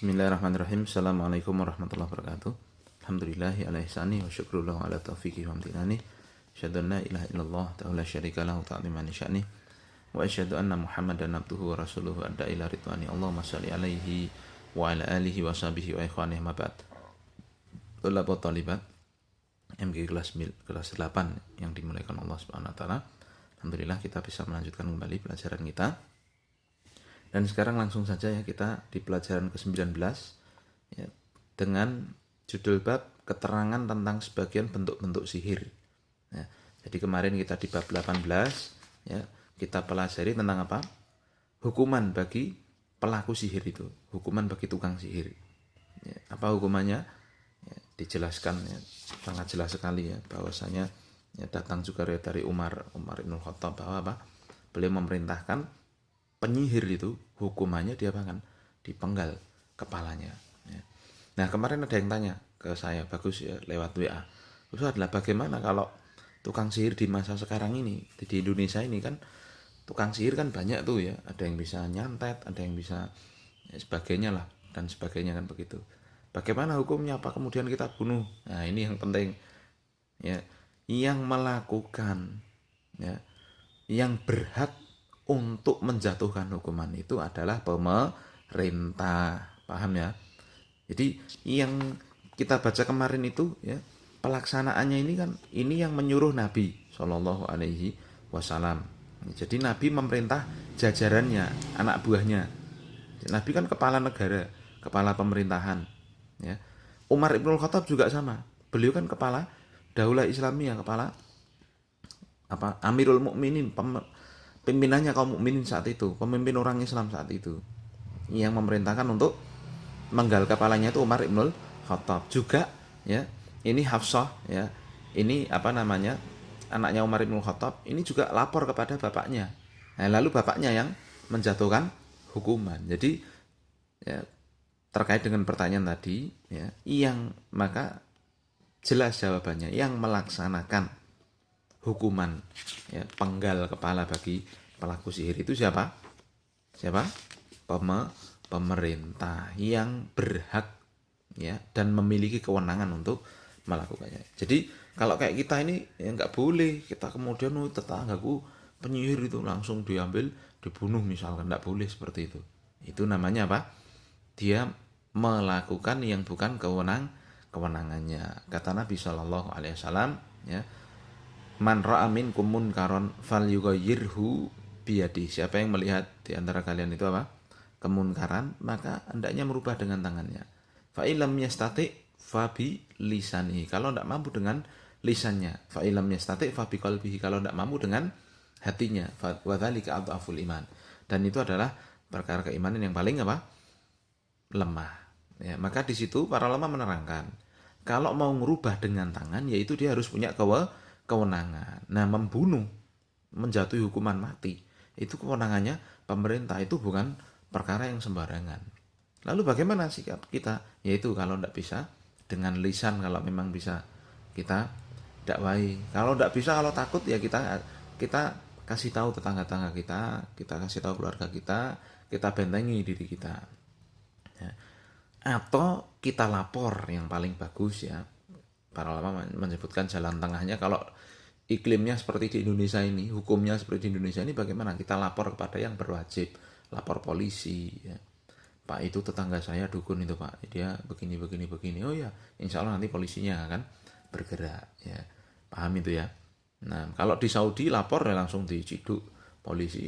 Bismillahirrahmanirrahim. Assalamualaikum warahmatullahi wabarakatuh. Alhamdulillahi ala ihsani wa syukrullahu ala taufiqi wa amtinani. Asyhadu an la ilaha illallah ta'ala syarika lahu ta'zimani sya'ni. Wa asyhadu anna Muhammadan abduhu wa rasuluhu adda ila ridwani. Allahumma shalli alaihi wa ala alihi wa sahbihi wa ikhwanihi ma ba'd. Tulabat talibat MG kelas 8 yang dimuliakan Allah Subhanahu wa taala. Alhamdulillah kita bisa melanjutkan kembali pelajaran kita. Dan sekarang langsung saja ya kita di pelajaran ke-19 ya, dengan judul bab keterangan tentang sebagian bentuk-bentuk sihir. Ya, jadi kemarin kita di bab 18 ya, kita pelajari tentang apa? Hukuman bagi pelaku sihir itu, hukuman bagi tukang sihir. Ya, apa hukumannya? Ya, dijelaskan ya, sangat jelas sekali ya bahwasanya ya, datang juga dari Umar Ibn Khattab bahwa apa? Beliau memerintahkan penyihir itu hukumannya dia apakan? Dipenggal kepalanya. Ya. Nah kemarin ada yang tanya ke saya, bagus ya lewat WA. Itu adalah bagaimana kalau tukang sihir di masa sekarang ini di Indonesia ini kan tukang sihir kan banyak tuh ya. Ada yang bisa nyantet, ada yang bisa ya, sebagainya lah dan sebagainya kan begitu. Bagaimana hukumnya? Apa kemudian kita bunuh? Nah ini yang penting ya. Yang melakukan ya, yang berhak untuk menjatuhkan hukuman itu adalah pemerintah, paham ya? Jadi yang kita baca kemarin itu ya pelaksanaannya ini kan ini yang menyuruh Nabi Shallallahu Alaihi Wasallam. Jadi Nabi memerintah jajarannya, anak buahnya. Nabi kan kepala negara, kepala pemerintahan. Ya. Umar Ibn Khattab juga sama. Beliau kan kepala Daulah Islamiyah, kepala apa? Amirul Mukminin, pimpinannya kaum mukminin saat itu, pemimpin orang Islam saat itu, yang memerintahkan untuk menggal kepalanya itu Umar Ibn Khattab juga ya. Ini Hafsah ya, ini apa namanya anaknya Umar Ibn Khattab, ini juga lapor kepada bapaknya. Nah, lalu bapaknya yang menjatuhkan hukuman. Jadi ya, terkait dengan pertanyaan tadi ya, yang maka jelas jawabannya yang melaksanakan hukuman ya, penggal kepala bagi pelaku sihir itu siapa? Pemerintah yang berhak ya dan memiliki kewenangan untuk melakukannya. Jadi kalau kayak kita ini ya nggak boleh kita kemudian tetanggaku penyihir itu langsung diambil dibunuh misalkan, nggak boleh seperti itu. Itu namanya apa? Dia melakukan yang bukan kewenangannya. Kata Nabi Shallallahu Alaihi Wasallam ya, man ra'a minkum munkaron falyughayyirhu biyadi. Siapa yang melihat di antara kalian itu apa? Kemunkaran, maka hendaknya merubah dengan tangannya. Fa illam yastati fa bi lisanihi. Kalau tidak mampu dengan lisannya. Fa illam yastati fa bi qalbihi. Kalau tidak mampu dengan hatinya. Fa dzalika adhaful iman. Dan itu adalah perkara keimanan yang paling apa? Lemah. Ya, maka di situ para ulama menerangkan, kalau mau merubah dengan tangan, yaitu dia harus punya kewenangan. Nah, membunuh, menjatuhi hukuman mati, itu kewenangannya pemerintah, itu bukan perkara yang sembarangan. Lalu bagaimana sikap kita? Yaitu kalau tidak bisa dengan lisan, kalau memang bisa kita dakwai. Kalau tidak bisa, kalau takut ya kita kasih tahu tetangga-tetangga kita kasih tahu keluarga kita bentengi diri kita. Ya. Atau kita lapor, yang paling bagus ya. Para ulama menyebutkan jalan tengahnya kalau iklimnya seperti di Indonesia ini, hukumnya seperti di Indonesia ini, bagaimana kita lapor kepada yang berwajib, lapor polisi ya. Pak itu tetangga saya dukun itu Pak, dia begini. Oh ya, insya Allah nanti polisinya akan bergerak ya, paham itu ya. Nah kalau di Saudi lapor ya langsung diciduk polisi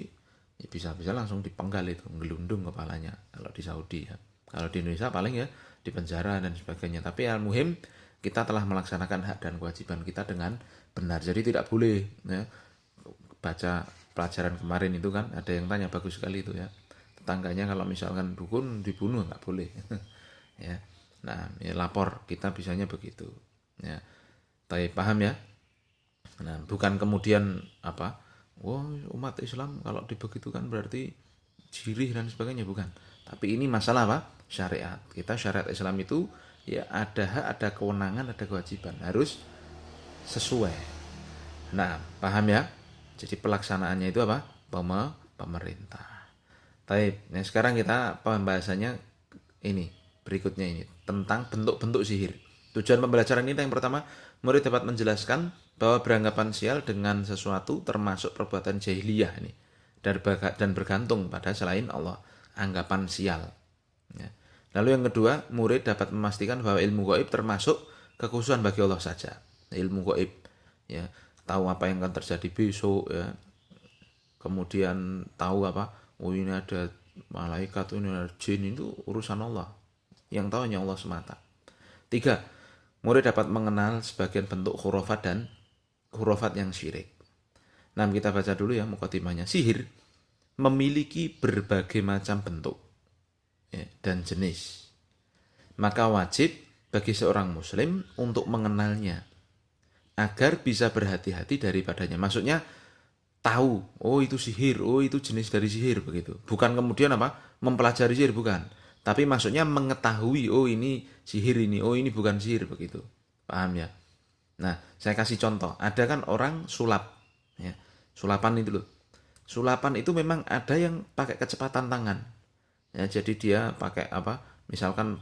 ya, bisa langsung dipenggal itu, ngelundung kepalanya kalau di Saudi ya. Kalau di Indonesia paling ya di penjara dan sebagainya. Tapi al-muhim kita telah melaksanakan hak dan kewajiban kita dengan benar. Jadi tidak boleh ya, baca pelajaran kemarin itu kan ada yang tanya, bagus sekali itu ya. Tetangganya kalau misalkan dukun dibunuh nggak boleh. Ya. Nah, ya lapor kita bisanya begitu. Ya. Tapi paham ya? Nah, bukan kemudian apa? Wah, umat Islam kalau dibegitukan berarti jirih dan sebagainya, bukan. Tapi ini masalah apa? Syariat. Kita syariat Islam itu ya ada hak, ada kewenangan, ada kewajiban, harus sesuai. Nah, paham ya? Jadi pelaksanaannya itu apa? Pemerintah. Baik, nah sekarang kita pembahasannya ini berikutnya ini tentang bentuk-bentuk sihir. Tujuan pembelajaran ini yang pertama, murid dapat menjelaskan bahwa beranggapan sial dengan sesuatu termasuk perbuatan jahiliyah ini dan bergantung pada selain Allah, anggapan sial. Ya. Lalu yang kedua, murid dapat memastikan bahwa ilmu gaib termasuk kekhususan bagi Allah saja. Ilmu gaib, ya, tahu apa yang akan terjadi besok, ya. Kemudian tahu apa, oh ini ada malaikat, ini ada jin, itu urusan Allah. Yang tahu hanya Allah semata. 3. Murid dapat mengenal sebagian bentuk khurafat dan khurafat yang syirik. Nah, kita baca dulu ya mukadimahnya. Sihir memiliki berbagai macam bentuk, ya, dan jenis. Maka wajib bagi seorang muslim untuk mengenalnya agar bisa berhati-hati daripadanya. Maksudnya tahu, oh itu sihir, oh itu jenis dari sihir, begitu. Bukan kemudian apa? Mempelajari sihir, bukan. Tapi maksudnya mengetahui, oh ini sihir ini, oh ini bukan sihir, begitu. Paham ya? Nah, saya kasih contoh. Ada kan orang sulap, ya. Sulapan itu loh. Sulapan itu memang ada yang pakai kecepatan tangan. Ya, jadi dia pakai apa? Misalkan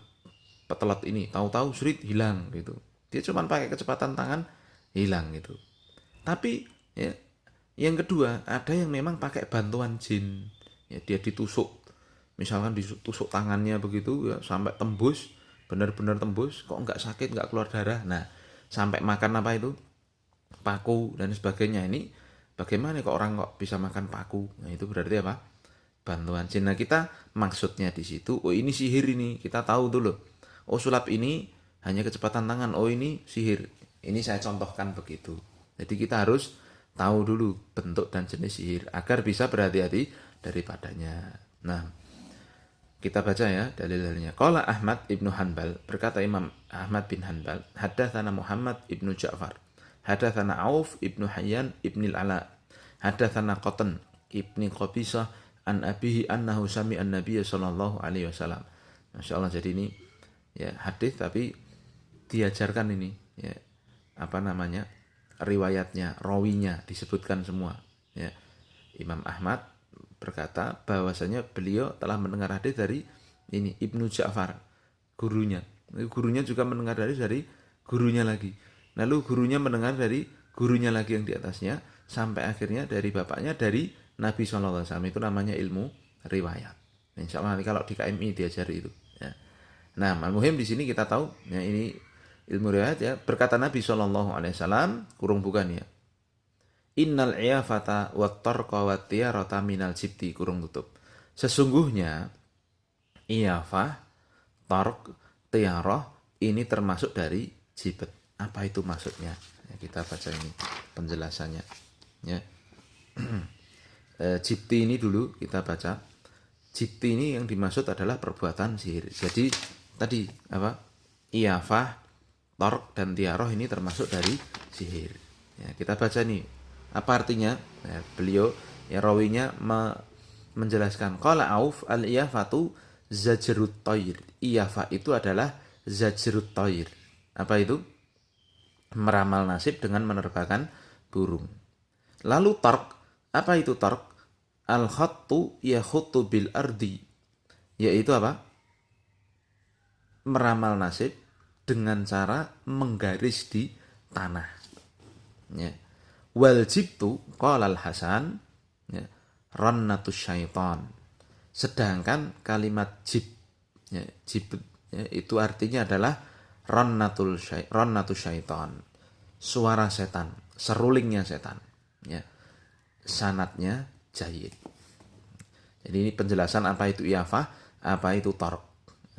petelat ini, tahu-tahu surit hilang gitu. Dia cuma pakai kecepatan tangan hilang gitu. Tapi ya, yang kedua, ada yang memang pakai bantuan jin. Ya, dia ditusuk. Misalkan ditusuk tangannya begitu ya, sampai tembus, benar-benar tembus, kok nggak sakit, nggak keluar darah. Nah, sampai makan apa itu? Paku dan sebagainya. Ini bagaimana kok orang kok bisa makan paku? Nah, itu berarti apa? Bantuan jin. Nah, kita maksudnya di situ, oh ini sihir ini. Kita tahu dulu. Oh, sulap ini hanya kecepatan tangan. Oh, ini sihir. Ini saya contohkan begitu. Jadi kita harus tahu dulu bentuk dan jenis sihir agar bisa berhati-hati daripadanya. Nah, kita baca ya dalil-dalilnya. Qala Ahmad ibnu Hanbal, berkata Imam Ahmad bin Hanbal, haddatsana Muhammad ibnu Ja'far, haddatsana Auf ibnu Hayyan ibnil Ala, haddatsana Qatan ibni Qabisah an abihi annahu sami'an Nabiy sallallahu alaihi wasallam. Masyaallah, jadi ini ya hadis tapi diajarkan ini ya apa namanya? Riwayatnya, rawinya disebutkan semua ya. Imam Ahmad berkata bahwasanya beliau telah mendengar hadis dari ini Ibnu Ja'far, gurunya. Gurunya juga mendengar dari gurunya lagi. Lalu gurunya mendengar dari gurunya lagi yang di atasnya sampai akhirnya dari bapaknya dari Nabi SAW. Itu namanya ilmu riwayat. Insya Allah nanti kalau di KMI diajari itu. Ya. Nah, al-muhim di sini kita tahu ya ini ilmu riwayat ya. Berkata Nabi SAW, kurung bukan ya. Innal iyafata wat tarqa wat tiyarata minal jibti, kurung tutup. Sesungguhnya iyafah, tarq, tiyarah ini termasuk dari jibet. Apa itu maksudnya? Ya, kita baca ini penjelasannya. Ya. Jibti ini dulu kita baca. Jibti ini yang dimaksud adalah perbuatan sihir. Jadi tadi apa? Iyafah, tarq dan tiarah ini termasuk dari sihir. Ya, kita baca nih. Apa artinya? Ya, beliau ya rawinya menjelaskan qala Auf al-iyafatu zajrut tayr. Iyafah itu adalah zajrut tayr. Apa itu? Meramal nasib dengan menerbangkan burung. Lalu tarq, apa itu tarq? Al-khattu yakhuttu bil ardi. Yaitu apa? Meramal nasib dengan cara menggaris di tanah. Ya. Wal jibtu qala al-Hasan ya, rannatus syaitan. Sedangkan kalimat jib ya, jib ya, itu artinya adalah rannatus syaitan. Suara setan, serulingnya setan. Ya. Sanatnya jayyid. Jadi ini penjelasan apa itu iyafah, apa itu tarq.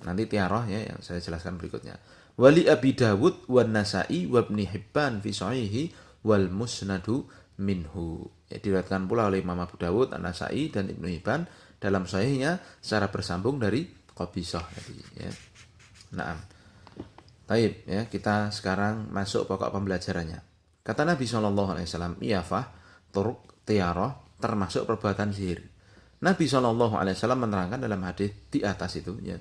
Nanti tiarah ya yang saya jelaskan berikutnya. Wali Abi Dawud wan Nasa'i wa Ibnu Hibban fi sahihi wal musnadu minhu. Ya, diriwayatkan pula oleh Imam Abu Dawud, An-Nasa'i dan Ibnu Hibban dalam sahihnya secara bersambung dari Qabisah tadi ya. Naam. Baik ya, kita sekarang masuk pokok pembelajarannya. Kata Nabi SAW, iyafah, turuk, tiarah termasuk perbuatan sihir. Nabi SAW menerangkan dalam hadis di atas itu ya,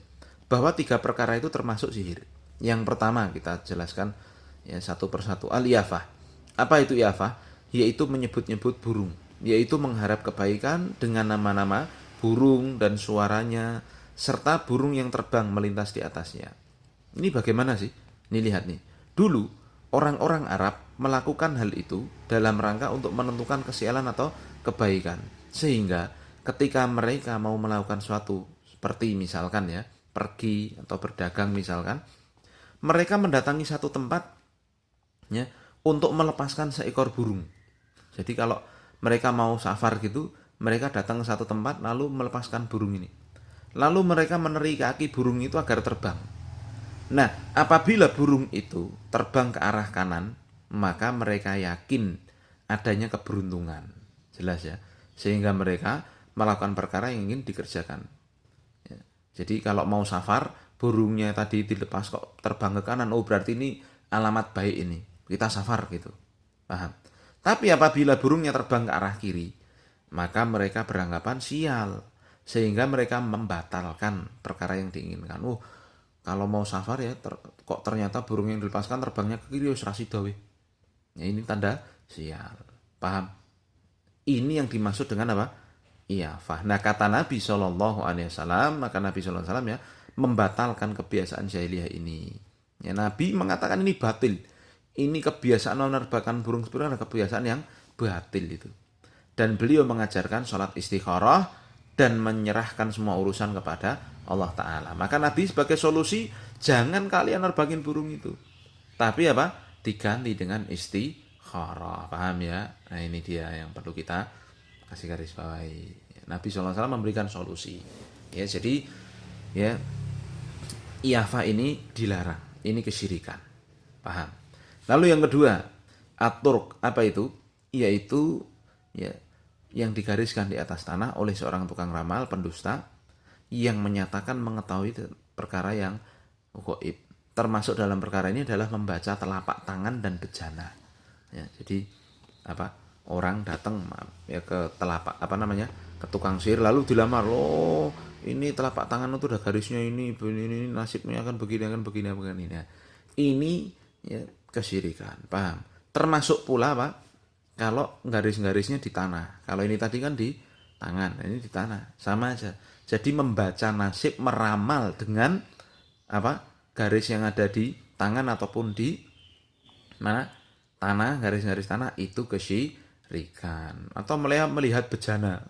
bahwa 3 perkara itu termasuk sihir. Yang pertama kita jelaskan ya satu persatu. Al-iyafah. Apa itu iyafah? Yaitu menyebut-nyebut burung, yaitu mengharap kebaikan dengan nama-nama burung dan suaranya serta burung yang terbang melintas di atasnya. Ini bagaimana sih? Ini lihat nih. Dulu orang-orang Arab melakukan hal itu dalam rangka untuk menentukan kesialan atau kebaikan. Sehingga ketika mereka mau melakukan suatu seperti misalkan ya, pergi atau berdagang misalkan, mereka mendatangi satu tempat ya untuk melepaskan seekor burung. Jadi kalau mereka mau safar gitu, mereka datang ke satu tempat lalu melepaskan burung ini. Lalu mereka meneriaki kaki burung itu agar terbang. Nah, apabila burung itu terbang ke arah kanan, maka mereka yakin adanya keberuntungan. Jelas ya. Sehingga mereka melakukan perkara yang ingin dikerjakan. Ya. Jadi kalau mau safar, burungnya tadi dilepas kok terbang ke kanan, oh berarti ini alamat baik ini. Kita safar gitu. Paham? Tapi apabila burungnya terbang ke arah kiri, maka mereka beranggapan sial. Sehingga mereka membatalkan perkara yang diinginkan. Oh, kalau mau safar ya kok ternyata burung yang dilepaskan terbangnya ke kiri, wis ra sida weh. Ya ini tanda sial. Paham? Ini yang dimaksud dengan apa? Iyafah. Nah, kata Nabi Shallallahu alaihi wasallam, maka Nabi Shallallahu alaihi wasallam ya membatalkan kebiasaan jahiliyah ini. Ya, Nabi mengatakan ini batil. Ini kebiasaan menerbangkan burung seperti adalah kebiasaan yang batil itu. Dan beliau mengajarkan sholat istikharah dan menyerahkan semua urusan kepada Allah Ta'ala. Maka Nabi sebagai solusi, jangan kalian nerbangin burung itu. Tapi apa? Diganti dengan istikharah. Paham ya? Nah ini dia yang perlu kita kasih garis bawahi. Nabi SAW memberikan solusi. Ya, jadi ya iyafah ini dilarang. Ini kesyirikan. Paham? Lalu yang kedua, at-turq. Apa itu? Yaitu ya yang digariskan di atas tanah oleh seorang tukang ramal, pendusta, yang menyatakan mengetahui perkara yang gaib. Termasuk dalam perkara ini adalah membaca telapak tangan dan bejana. Ya, jadi apa? Orang datang ya ke telapak ke tukang sihir lalu dilamar, oh ini telapak tangan itu udah garisnya ini nasibnya akan begini begini. Nah, ini ya kesyirikan, paham? Termasuk pula apa? Kalau garis-garisnya di tanah. Kalau ini tadi kan di tangan, ini di tanah. Sama aja. Jadi membaca nasib, meramal dengan apa? Garis yang ada di tangan ataupun di mana? Tanah, garis-garis tanah itu kesyirikan. Atau melihat bejana.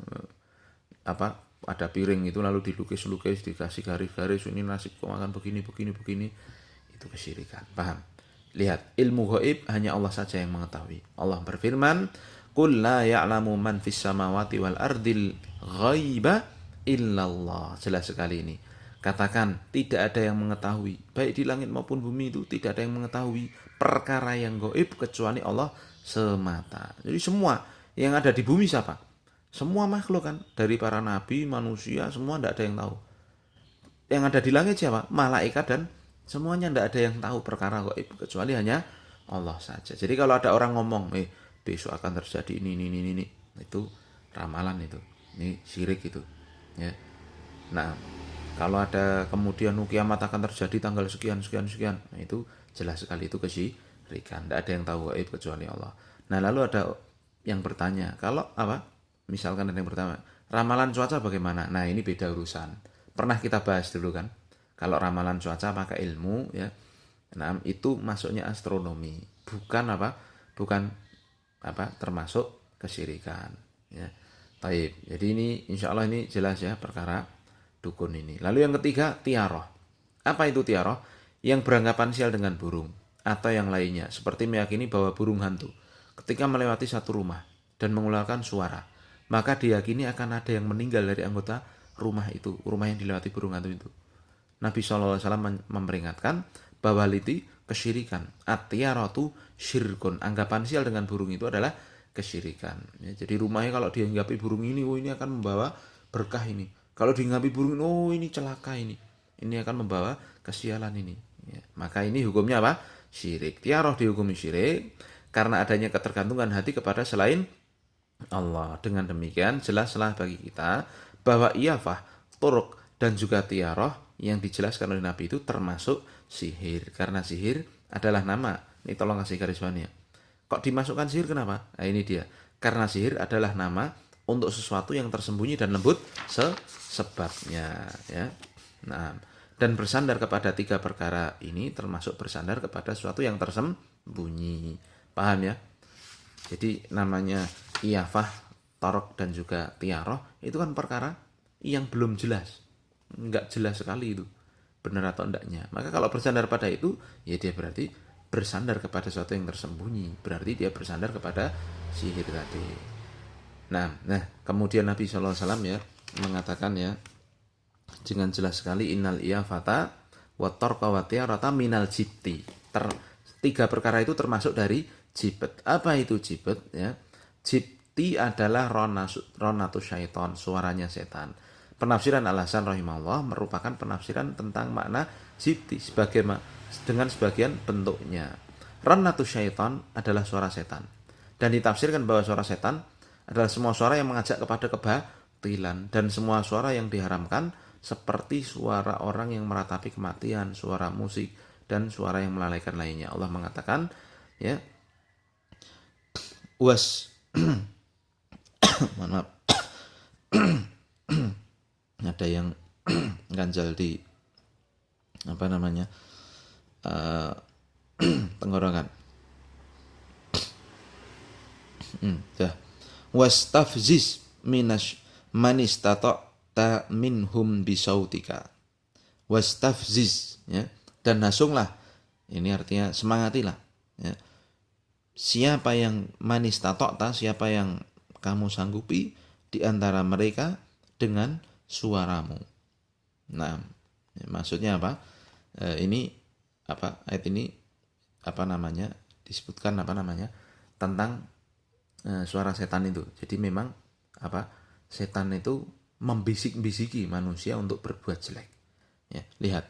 Apa? Ada piring itu lalu dilukis-lukis, dikasih garis-garis, ini nasib kok akan begini. Itu kesyirikan. Paham? Lihat, ilmu gaib hanya Allah saja yang mengetahui. Allah berfirman, "Qul la ya'lamu man fis samawati wal ardil ghaiba illallah." Jelas sekali ini. Katakan, tidak ada yang mengetahui, baik di langit maupun bumi itu tidak ada yang mengetahui perkara yang gaib kecuali Allah semata. Jadi semua yang ada di bumi siapa? Semua makhluk kan, dari para nabi, manusia, semua tidak ada yang tahu. Yang ada di langit siapa? Malaikat dan semuanya tidak ada yang tahu perkara gaib kecuali hanya Allah saja. Jadi kalau ada orang ngomong, besok akan terjadi ini, itu ramalan itu. Ini syirik itu. Ya. Nah, kalau ada kemudian kiamat akan terjadi tanggal sekian, nah itu jelas sekali itu kesyirikan. Tidak ada yang tahu gaib kecuali Allah. Nah, lalu ada yang bertanya, kalau apa? Misalkan ada yang bertanya, ramalan cuaca bagaimana? Nah, ini beda urusan. Pernah kita bahas dulu kan? Kalau ramalan cuaca pakai ilmu ya. Nah, itu masuknya astronomi, bukan termasuk kesyirikan ya. Taib. Jadi ini insya Allah ini jelas ya perkara dukun ini. Lalu yang ketiga, tiaroh. Apa itu tiaroh? Yang beranggapan sial dengan burung atau yang lainnya, seperti meyakini bahwa burung hantu ketika melewati satu rumah dan mengeluarkan suara, maka diyakini akan ada yang meninggal dari anggota rumah itu, rumah yang dilewati burung hantu itu. Nabi SAW memperingatkan bahwa itu kesyirikan. At-tiyaratu syirkun. Anggapan sial dengan burung itu adalah kesyirikan. Ya, jadi rumahnya kalau dihinggapi burung ini, oh ini akan membawa berkah ini. Kalau dihinggapi burung, oh ini celaka ini. Ini akan membawa kesialan ini. Ya, maka ini hukumnya apa? Syirik. Tiaroh dihukumi syirik karena adanya ketergantungan hati kepada selain Allah. Dengan demikian jelaslah bagi kita bahwa iyafah, turuk dan juga tiaroh yang dijelaskan oleh Nabi itu termasuk sihir. Karena sihir adalah nama. Ini tolong kasih garis bawahannya. Kok dimasukkan sihir kenapa? Nah ini dia. Karena sihir adalah nama untuk sesuatu yang tersembunyi dan lembut sebabnya. Ya. Nah, dan bersandar kepada tiga perkara ini termasuk bersandar kepada sesuatu yang tersembunyi. Paham ya? Jadi namanya iyafah, torok dan juga tiaroh itu kan perkara yang belum jelas. Enggak jelas sekali itu. Benar atau enggaknya. Maka kalau bersandar pada itu, ya dia berarti bersandar kepada sesuatu yang tersembunyi. Berarti dia bersandar kepada sihir tadi. Nah, kemudian Nabi SAW ya mengatakan ya dengan jelas sekali innal iyafata wa tarqa wa tiarata minal jibti. Tiga perkara itu termasuk dari jibet. Apa itu jibet ya? Jibti adalah ronatu syaiton, suaranya setan. Penafsiran Al-Hasan rahimahullah merupakan penafsiran tentang makna jibti dengan sebagian bentuknya. Ronatu syaiton adalah suara setan. Dan ditafsirkan bahwa suara setan adalah semua suara yang mengajak kepada kebatilan dan semua suara yang diharamkan seperti suara orang yang meratapi kematian, suara musik dan suara yang melalaikan lainnya. Allah mengatakan ya mohon maaf ada yang ganjal di apa namanya tenggorokan. Wastafziz manistata'ta minhum bisautika. Wastafziz ya, dan nasunglah. Ini artinya semangatilah ya. Siapa yang manistata'ta, siapa yang kamu sanggupi di antara mereka dengan suaramu. Nah, maksudnya apa? Ini apa? Ayat ini apa namanya? Disebutkan apa namanya? Tentang suara setan itu. Jadi memang apa? Setan itu membisik-bisiki manusia untuk berbuat jelek. Ya, lihat.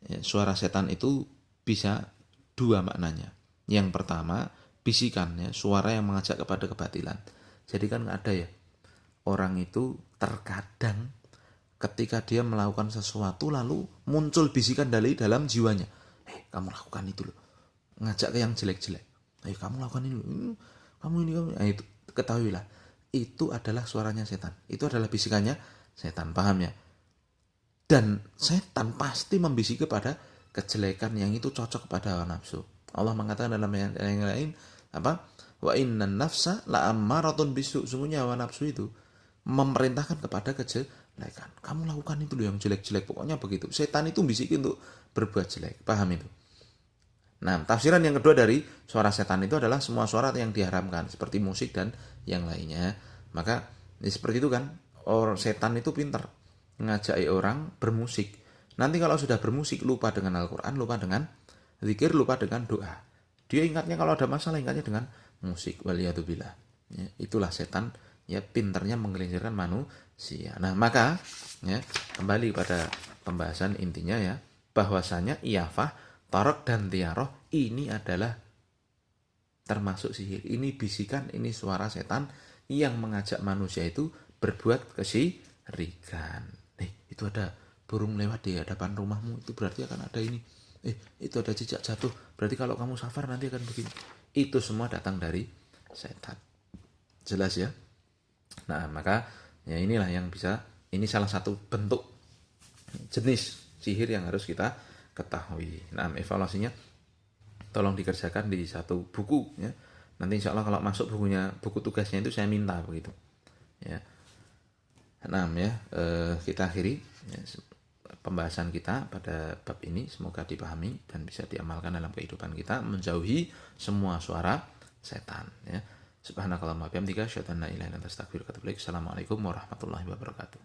Ya, suara setan itu bisa dua maknanya. Yang pertama, bisikan ya, suara yang mengajak kepada kebatilan. Jadi kan ada ya orang itu terkadang ketika dia melakukan sesuatu lalu muncul bisikan dari dalam jiwanya. Kamu lakukan itu loh. Ngajak ke yang jelek-jelek. Kamu lakukan ini loh. Kamu ini. Nah, itu ketahuilah. Itu adalah suaranya setan. Itu adalah bisikannya setan. Paham ya? Dan setan pasti membisiki kepada kejelekan yang itu cocok kepada hawa nafsu. Allah mengatakan dalam ayat yang lain apa? Wa innan nafsa la'ammaratun bisu. Sungguhnya hawa nafsu itu memerintahkan kepada kejelekan. Kamu lakukan itu loh yang jelek-jelek. Pokoknya begitu. Setan itu bisikin untuk berbuat jelek. Paham itu? Nah, tafsiran yang kedua dari suara setan itu adalah semua suara yang diharamkan seperti musik dan yang lainnya. Maka ya seperti itu kan. Orang setan itu pintar ngajak orang bermusik. Nanti kalau sudah bermusik lupa dengan Al-Quran, lupa dengan zikir, lupa dengan doa. Dia ingatnya kalau ada masalah ingatnya dengan musik. Waliyadzubillah. Ya, itulah setan ya pintarnya menggelincirkan manusia. Nah, maka ya kembali pada pembahasan intinya ya bahwasanya iyafah, tarok dan tiaroh ini adalah termasuk sihir. Ini bisikan, ini suara setan yang mengajak manusia itu berbuat kesyirikan. Itu ada burung lewat di hadapan rumahmu, itu berarti akan ada ini. Itu ada jejak jatuh, berarti kalau kamu safar nanti akan begini. Itu semua datang dari setan. Jelas ya? Nah, maka ya inilah yang bisa, ini salah satu bentuk jenis sihir yang harus kita ketahui. Nah, evaluasinya tolong dikerjakan di satu buku ya. Nanti insya Allah kalau masuk buku tugasnya itu saya minta begitu. Ya. Nah, ya kita akhiri ya, pembahasan kita pada bab ini, semoga dipahami dan bisa diamalkan dalam kehidupan kita, menjauhi semua suara setan ya. Subhanakallahumma wa bihamdika asyhadu an la ilaha illa anta astaghfiruka wa atubu ilaik. Assalamualaikum warahmatullahi wabarakatuh.